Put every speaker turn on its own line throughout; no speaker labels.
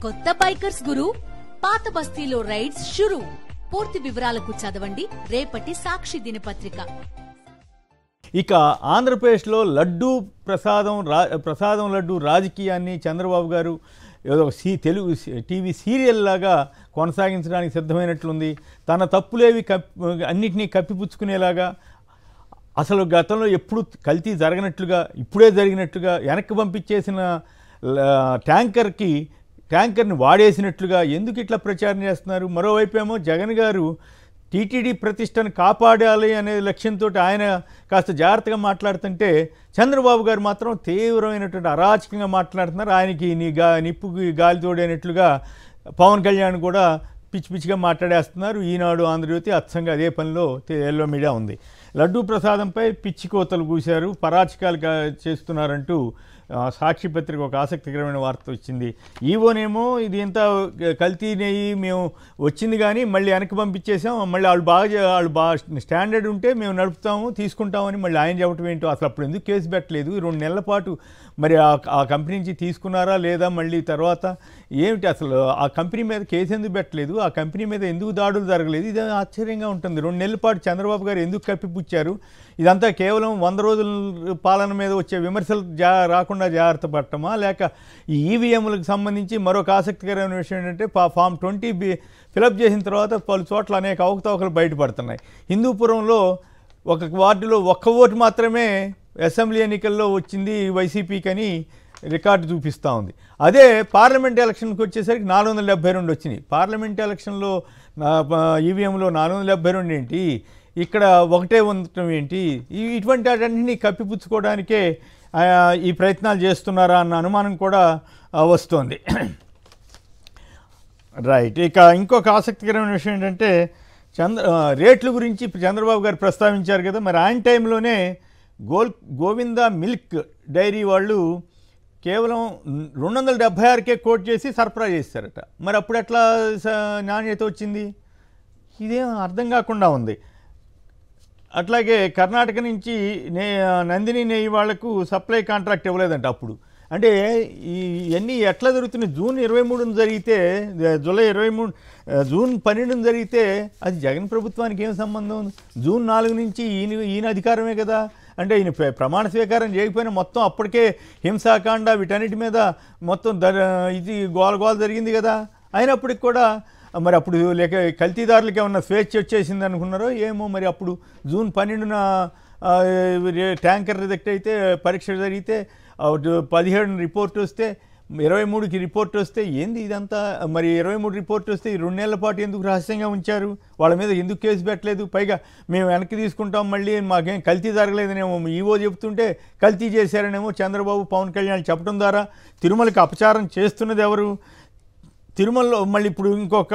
కొత్త బైకర్స్ గురు పాత బస్తీలో రైడ్స్ షురు. పూర్తి వివరాలకు చదవండి రేపటి సాక్షి దినపత్రిక.
ఇక ఆంధ్రప్రదేశ్లో లడ్డూ ప్రసాదం లడ్డూ రాజకీయాన్ని చంద్రబాబు గారు ఏదో తెలుగు టీవీ సీరియల్ లాగా కొనసాగించడానికి సిద్ధమైనట్లుంది. తన తప్పులేవి అన్నిటినీ కప్పిపుచ్చుకునేలాగా, అసలు గతంలో ఎప్పుడు కల్తీ జరగనట్లుగా, ఇప్పుడే జరిగినట్లుగా, వెనక్కి పంపించేసిన ట్యాంకర్ని వాడేసినట్లుగా ఎందుకు ఇట్లా ప్రచారం చేస్తున్నారు? మరోవైపు ఏమో జగన్ గారు టీటీడీ ప్రతిష్టను కాపాడాలి అనే లక్ష్యంతో ఆయన కాస్త జాగ్రత్తగా మాట్లాడుతుంటే, చంద్రబాబు గారు మాత్రం తీవ్రమైనటువంటి అరాచకంగా మాట్లాడుతున్నారు. ఆయనకి నిప్పుకి గాలి తోడైనట్లుగా పవన్ కళ్యాణ్ కూడా పిచ్చి పిచ్చిగా మాట్లాడేస్తున్నారు. ఈనాడు, ఆంధ్రజ్యోతి అచ్చంగా అదే పనిలో ఎల్లో మీడియా ఉంది. లడ్డూ ప్రసాదంపై పిచ్చి కోతలు కూశారు, పరాచకాలు చేస్తున్నారంటూ సాక్షి పత్రిక ఒక ఆసక్తికరమైన వార్త వచ్చింది. ఈవోనేమో ఇది ఎంత కల్తీ నెయ్యి మేము వచ్చింది కానీ మళ్ళీ వెనక్కి పంపించేసాం, మళ్ళీ వాళ్ళు బాగా స్టాండర్డ్ ఉంటే మేము నడుపుతాము తీసుకుంటామని మళ్ళీ ఆయన చెప్పడం ఏంటో. అసలు అప్పుడు ఎందుకు కేసు పెట్టలేదు? 2 నెలల పాటు మరి ఆ కంపెనీ నుంచి తీసుకున్నారా లేదా? మళ్ళీ తర్వాత ఏమిటి అసలు ఆ కంపెనీ మీద కేసు ఎందుకు పెట్టలేదు? ఆ కంపెనీ మీద ఎందుకు దాడులు జరగలేదు? ఇది ఆశ్చర్యంగా ఉంటుంది. 2 నెలల పాటు చంద్రబాబు గారు ఎందుకు కప్పిపుచ్చారు? ఇదంతా కేవలం 100 రోజుల పాలన మీద వచ్చే విమర్శలు రాకుండా జాగ్రత్త పడటమా, లేక ఈ ఈవీఎంలకు సంబంధించి మరొక ఆసక్తికరమైన విషయం ఏంటంటే, ఫామ్ 20 ఫిలప్ చేసిన తర్వాత పలు చోట్ల అనేక అవకతవకలు బయటపడుతున్నాయి. హిందూపురంలో ఒక వార్డులో 1 ఓటు మాత్రమే అసెంబ్లీ ఎన్నికల్లో వచ్చింది వైసీపీకి అని రికార్డు చూపిస్తూ ఉంది. అదే పార్లమెంట్ ఎలక్షన్కి వచ్చేసరికి 472 వచ్చినాయి. పార్లమెంట్ ఎలక్షన్లో ఈవీఎంలో 472 ఏంటి, ఇక్కడ ఒకటే ఉండటం ఏంటి? ఇటువంటి వాటన్నింటినీ కప్పిపుచ్చుకోవడానికే ఈ ప్రయత్నాలు చేస్తున్నారా అన్న అనుమానం కూడా వస్తోంది. రైట్. ఇక ఇంకొక ఆసక్తికరమైన విషయం ఏంటంటే, రేట్ల గురించి చంద్రబాబు గారు ప్రస్తావించారు కదా, మరి ఆయన టైంలోనే గోవింద మిల్క్ డైరీ వాళ్ళు కేవలం 276కే కోట్ చేసి సరఫరా చేస్తారట. మరి అప్పుడు ఎట్లా నాణ్యత వచ్చింది? ఇదేం అర్థం కాకుండా ఉంది. అట్లాగే కర్ణాటక నుంచి నందిని నెయ్యి వాళ్లకు సప్లై కాంట్రాక్ట్ ఇవ్వలేదంట అప్పుడు. అంటే ఇవన్నీ ఎట్లా జరుగుతున్నాయి? జూన్ 23 జరిగితే, జూలై 23, జూన్ 12 జరిగితే అది జగన్ ప్రభుత్వానికి ఏం సంబంధం? జూన్ 4 నుంచి ఈయన అధికారమే కదా. అంటే ఈయన ప్రమాణ స్వీకారం చేయకపోయినా మొత్తం అప్పటికే హింసాకాండ వీటన్నిటి మీద మొత్తం ఇది గోల జరిగింది కదా. అయినప్పటికి కూడా మరి అప్పుడు లేక కల్తీదారులకి ఏమన్నా స్వేచ్ఛ వచ్చేసింది అనుకున్నారో ఏమో. మరి అప్పుడు జూన్ 12న ట్యాంకర్ రిజెక్ట్ అయితే, పరీక్ష జరిగితే 17 రిపోర్ట్ వస్తే, 23కి రిపోర్ట్ వస్తే ఏంది ఇదంతా? మరి 23 రిపోర్ట్ వస్తే ఈ 2 నెలల పాటు ఎందుకు రహస్యంగా ఉంచారు? వాళ్ళ మీద ఎందుకు కేసు పెట్టలేదు? పైగా మేము వెనక్కి తీసుకుంటాం, మళ్ళీ మాకేం కల్తీ జరగలేదనేమో ఈవో చెబుతుంటే కల్తీ చేశారనేమో చంద్రబాబు, పవన్ కళ్యాణ్ చెప్పడం ద్వారా తిరుమలకి అపచారం చేస్తున్నది ఎవరు? తిరుమలలో మళ్ళీ ఇప్పుడు ఇంకొక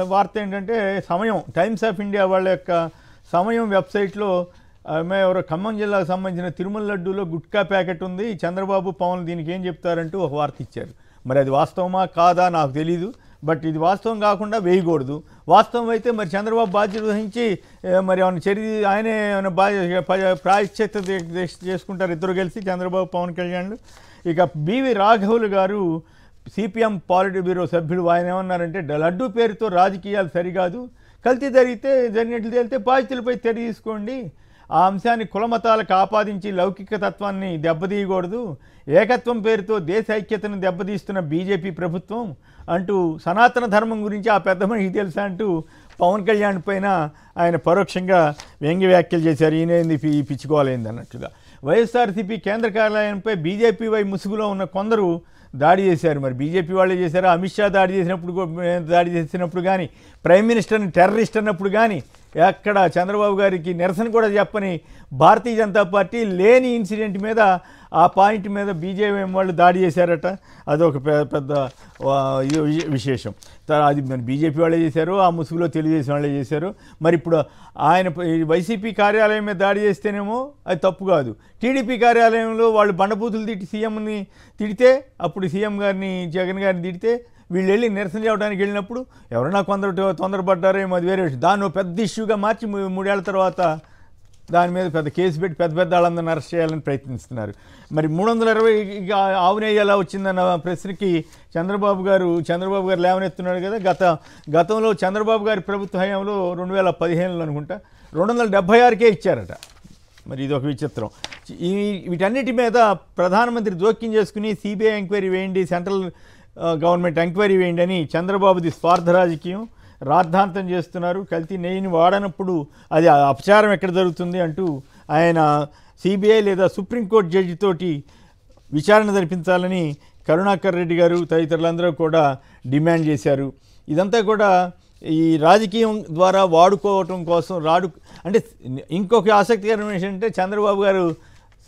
వార్త ఏంటంటే, సమయం, టైమ్స్ ఆఫ్ ఇండియా వాళ్ళ యొక్క సమయం వెబ్సైట్లో ఎవరో ఖమ్మం జిల్లాకు సంబంధించిన తిరుమల లడ్డూలో గుట్కా ప్యాకెట్ ఉంది, చంద్రబాబు పవన్ దీనికి ఏం చెప్తారంటూ ఒక వార్త ఇచ్చారు. మరి అది వాస్తవమా కాదా నాకు తెలీదు. బట్ ఇది వాస్తవం కాకుండా వేయకూడదు. వాస్తవం అయితే మరి చంద్రబాబు బాధ్యత వహించి మరి ఏమైనా ఆయనే ఏమైనా ప్రాయశ్చిత్త చేసుకుంటారు ఇద్దరు కలిసి, చంద్రబాబు, పవన్ కళ్యాణ్లు. ఇక బివి రాఘవులు గారు సిపిఎం పాలిట్ బ్యూరో సభ్యుడు, ఆయన ఏమన్నారంటే, లడ్డూ పేరుతో రాజకీయాలు సరికాదు, కల్తీ జరిగినట్లు తేలితే బాధ్యతలపై చర్య తీసుకోండి, ఆ అంశాన్ని కులమతాలకు ఆపాదించి లౌకిక తత్వాన్ని దెబ్బతీయకూడదు, ఏకత్వం పేరుతో దేశ ఐక్యతను దెబ్బతీస్తున్న బీజేపీ ప్రభుత్వం అంటూ సనాతన ధర్మం గురించి ఆ పెద్ద మనిషికి తెలుసా అంటూ పవన్ కళ్యాణ్ పైన ఆయన పరోక్షంగా వ్యంగ్య వ్యాఖ్యలు చేశారు. ఈయనేంది పిచ్చుకోవాలైంది అన్నట్లుగా. వైఎస్ఆర్సీపీ కేంద్ర కార్యాలయంపై బీజేపీ వై ముసుగులో ఉన్న కొందరు దాడి చేశారు. మరి బీజేపీ వాళ్ళే చేశారా? అమిత్ షా దాడి చేసినప్పుడు కానీ, ప్రైమ్ మినిస్టర్ని టెర్రరిస్ట్ అన్నప్పుడు కానీ ఎక్కడ చంద్రబాబు గారికి నిరసన కూడా చెప్పని భారతీయ జనతా పార్టీ లేని ఇన్సిడెంట్ మీద, ఆ పాయింట్ మీద బీజేపీ వాళ్ళు దాడి చేశారట. అదొక పెద్ద విశేషం. అది మరి బీజేపీ వాళ్ళే చేశారు, ఆ ముసుగులో తెలుగుదేశం వాళ్ళే చేశారు. మరి ఇప్పుడు ఆయన వైసీపీ కార్యాలయం మీద దాడి చేస్తేనేమో అది తప్పు కాదు. టీడీపీ కార్యాలయంలో వాళ్ళు బండబూతులు తిట్టి సీఎంని తిడితే, అప్పుడు సీఎం గారిని, జగన్ గారిని తిడితే వీళ్ళు వెళ్ళి నిరసన చేయడానికి వెళ్ళినప్పుడు ఎవరైనా కొందరు తొందరపడ్డారేమో, అది వేరే విషయం. దాన్ని పెద్ద ఇష్యూగా మార్చి 3 ఏళ్ల తర్వాత దాని మీద పెద్ద కేసు పెట్టి పెద్ద పెద్ద వాళ్ళందరిని అరెస్ట్ చేయాలని ప్రయత్నిస్తున్నారు. మరి 320 ఆవు నెయ్యి ఎలా వచ్చిందన్న ప్రశ్నకి చంద్రబాబు గారు లేవనెత్తున్నాడు కదా. గతంలో చంద్రబాబు గారి ప్రభుత్వ హయాంలో 2015లో అనుకుంటా 276కే ఇచ్చారట. మరి ఇది ఒక విచిత్రం. వీటన్నిటి మీద ప్రధానమంత్రి జోక్యం చేసుకుని సిబిఐ ఎంక్వైరీ వేయండి, సెంట్రల్ గవర్నమెంట్ ఎంక్వైరీ వేయండి అని చంద్రబాబుది స్వార్థ రాజకీయం రాద్ధాంతం చేస్తున్నారు. కల్తీ నెయ్యిని వాడనప్పుడు అది అపచారం ఎక్కడ జరుగుతుంది అంటూ ఆయన సిబిఐ లేదా సుప్రీంకోర్టు జడ్జితోటి విచారణ జరిపించాలని కరుణాకర్ రెడ్డి గారు తదితరులందరూ కూడా డిమాండ్ చేశారు. ఇదంతా కూడా ఈ రాజకీయం ద్వారా వాడుకోవటం కోసం అంటే ఇంకొక ఆసక్తికరమైన విషయం అంటే చంద్రబాబు గారు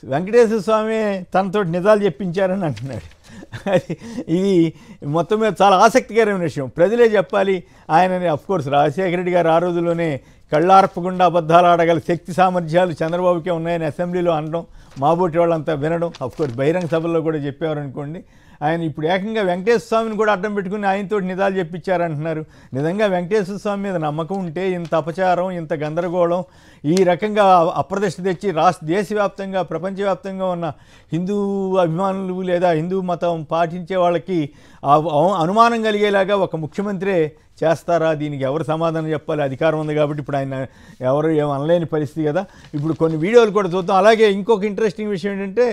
వెంకటేశ్వర స్వామి తనతో నిజాలు చెప్పించారని అంటున్నాడు. ఇది మొత్తం మీద చాలా ఆసక్తికరమైన విషయం. ప్రజలే చెప్పాలి ఆయనని. అఫ్కోర్స్ రాజశేఖర రెడ్డి గారు ఆ రోజుల్లోనే కళ్ళార్పకుండా అబద్ధాలు ఆడగల శక్తి సామర్థ్యాలు చంద్రబాబుకే ఉన్నాయని అసెంబ్లీలో అనడం, మాబోటి వాళ్ళంతా వినడం, అఫ్కోర్స్ బహిరంగ సభల్లో కూడా చెప్పేవారు అనుకోండి. ఆయన ఇప్పుడు ఏకంగా వెంకటేశ్వర స్వామిని కూడా అడ్డం పెట్టుకుని ఆయనతో నిజాలు చెప్పించారంటున్నారు. నిజంగా వెంకటేశ్వర స్వామి మీద నమ్మకం ఉంటే ఇంత అపచారం, ఇంత గందరగోళం, ఈ రకంగా అప్రదిష్ట తెచ్చి దేశవ్యాప్తంగా ప్రపంచవ్యాప్తంగా ఉన్న హిందూ అభిమానులు లేదా హిందూ మతం పాటించే వాళ్ళకి అనుమానం కలిగేలాగా ఒక ముఖ్యమంత్రే చేస్తారా? దీనికి ఎవరు సమాధానం చెప్పాలి? అధికారం ఉంది కాబట్టి ఇప్పుడు ఆయన ఎవరు ఏమనలేని పరిస్థితి కదా. ఇప్పుడు కొన్ని వీడియోలు కూడా చూద్దాం. అలాగే ఇంకొక ఇంట్రెస్టింగ్ విషయం ఏంటంటే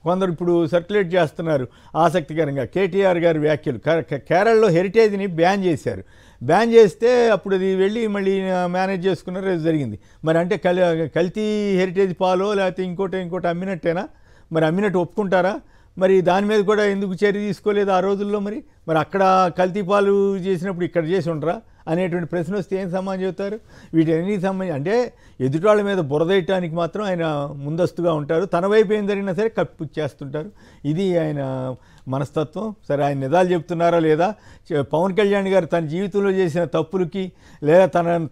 కొందరు ఇప్పుడు సర్క్యులేట్ చేస్తున్నారు ఆసక్తికరంగా కేటీఆర్ గారి వ్యాఖ్యలు. కేరళలో హెరిటేజ్ని బ్యాన్ చేశారు. బ్యాన్ చేస్తే అప్పుడు అది వెళ్ళి మళ్ళీ మేనేజ్ చేసుకున్నారు, అది జరిగింది. మరి అంటే కల్తీ హెరిటేజ్ పాలో లేకపోతే ఇంకోటి అమ్మినట్టేనా? మరి అమ్మినట్టు ఒప్పుకుంటారా? మరి దాని మీద కూడా ఎందుకు చర్య తీసుకోలేదు ఆ రోజుల్లో? మరి అక్కడ కల్తీ పాలు చేసినప్పుడు ఇక్కడ చేసి ఉండరా అనేటువంటి ప్రశ్న వస్తే ఏం సమాధానం చెబుతారు? వీటన్ని సంబంధించి అంటే ఎదుటాళ్ళ మీద బురదేయటానికి మాత్రం ఆయన ముందస్తుగా ఉంటారు. తన వైపు ఏం జరిగినా సరే కప్పు చేస్తుంటారు. ఇది ఆయన మనస్తత్వం. సరే, ఆయన నిజాలు చెప్తున్నారా లేదా? పవన్ కళ్యాణ్ గారు తన జీవితంలో చేసిన తప్పులకి లేదా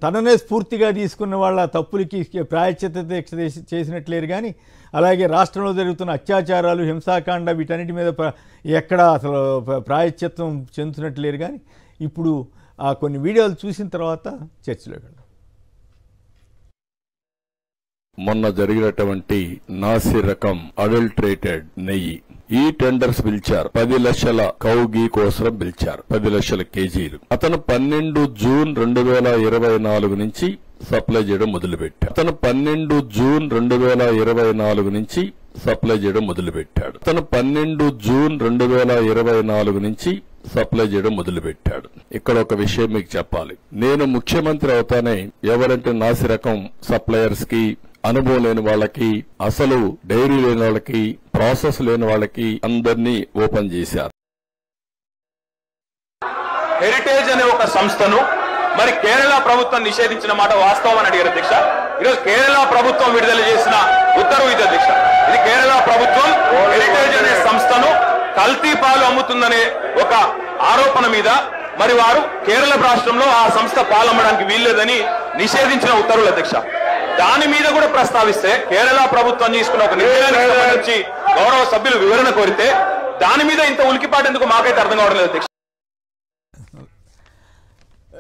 తననే స్ఫూర్తిగా తీసుకున్న వాళ్ళ తప్పులకి ప్రాయశ్చిత్త చేసినట్లేరు. కానీ అలాగే రాష్ట్రంలో జరుగుతున్న అత్యాచారాలు, హింసాకాండ వీటన్నిటి మీద ఎక్కడ అసలు ప్రాయశ్చిత్తం చెందుతున్నట్లేరు. కానీ ఇప్పుడు ఆ కొన్ని వీడియోలు చూసిన తర్వాత చర్చలోకి వెళ్దాం.
మొన్న జరిగినటువంటి నాసి రకం అడల్ట్రేటెడ్ నెయ్యి ఈ టెండర్స్ పిలిచారు. 10 లక్షల కౌ గీ కోసం పిలిచారు. 10 లక్షల కేజీలు. అతను 12 జూన్ 2024 నుంచి సప్లై చేయడం మొదలుపెట్టాడు. అతను 12 జూన్ 2024 నుంచి సప్లై చేయడం మొదలుపెట్టాడు. అతను 12 జూన్ 2024 నుంచి సప్లై చేయడం మొదలుపెట్టాడు. ఇక్కడ ఒక విషయం మీకు చెప్పాలి. నేను ముఖ్యమంత్రి అవుతానే ఎవరంటే నాసి రకం సప్లయర్స్ కి, అనుభవం లేని వాళ్ళకి, అసలు డైరీ లేని వాళ్ళకి, ప్రాసెస్ లేని వాళ్ళకి అందరినీ ఓపెన్ చేశారు.
హెరిటేజ్ అనే ఒక సంస్థను మరి కేరళ ప్రభుత్వం నిషేధించిన మాట వాస్తవం అని అడిగారు అధ్యక్ష. ఈరోజు కేరళ ప్రభుత్వం విడుదల చేసిన ఉత్తర్వు ఇది అధ్యక్ష. ఇది కేరళ ప్రభుత్వం హెరిటేజ్ అనే సంస్థను కల్తీ పాలు అమ్ముతుందనే ఒక ఆరోపణ మీద మరి వారు కేరళ రాష్ట్రంలో ఆ సంస్థ పాలు అమ్మడానికి వీల్లేదని నిషేధించిన ఉత్తర్వులు అధ్యక్ష. దాని మీద కూడా ప్రస్తావిస్తే కేరళ ప్రభుత్వం తీసుకున్న ఒక నిర్ణయానికి సంబంధించి గౌరవ సభ్యులు వివరణ కోరితే దాని మీద ఇంత ఉలికిపాటు ఎందుకు మాకైతే అర్థం కావడం లేదు అధ్యక్ష.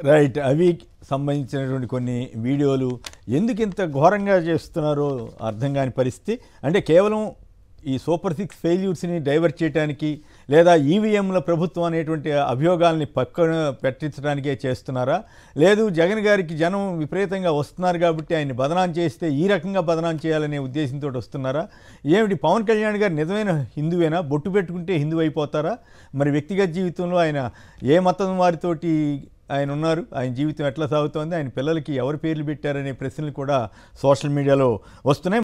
రైట్, అవి సంబంధించినటువంటి కొన్ని వీడియోలు ఎందుకు ఇంత ఘోరంగా చేస్తున్నారో అర్థం కాని పరిస్థితి. అంటే కేవలం ఈ సూపర్ 6 ఫెయిల్యూర్స్ని డైవర్ట్ చేయడానికి లేదా ఈవీఎంల ప్రభుత్వం అనేటువంటి అభియోగాల్ని పక్కన పెట్టించడానికే చేస్తున్నారా? లేదు జగన్ గారికి జనం విపరీతంగా వస్తున్నారు కాబట్టి ఆయన్ని బదనాం చేస్తే ఈ రకంగా బదనాం చేయాలనే ఉద్దేశంతో వస్తున్నారా? ఏమిటి పవన్ కళ్యాణ్ గారు నిజమైన హిందువేనా? బొట్టు పెట్టుకుంటే హిందువు అయిపోతారా? మరి వ్యక్తిగత జీవితంలో ఆయన ఏ మతం వారితోటి ఆయన ఉన్నారు? ఆయన జీవితం ఎట్లా సాగుతోంది? ఆయన పిల్లలకి ఎవరి పేర్లు పెట్టారనే ప్రశ్నలు కూడా సోషల్ మీడియాలో వస్తున్నాయి.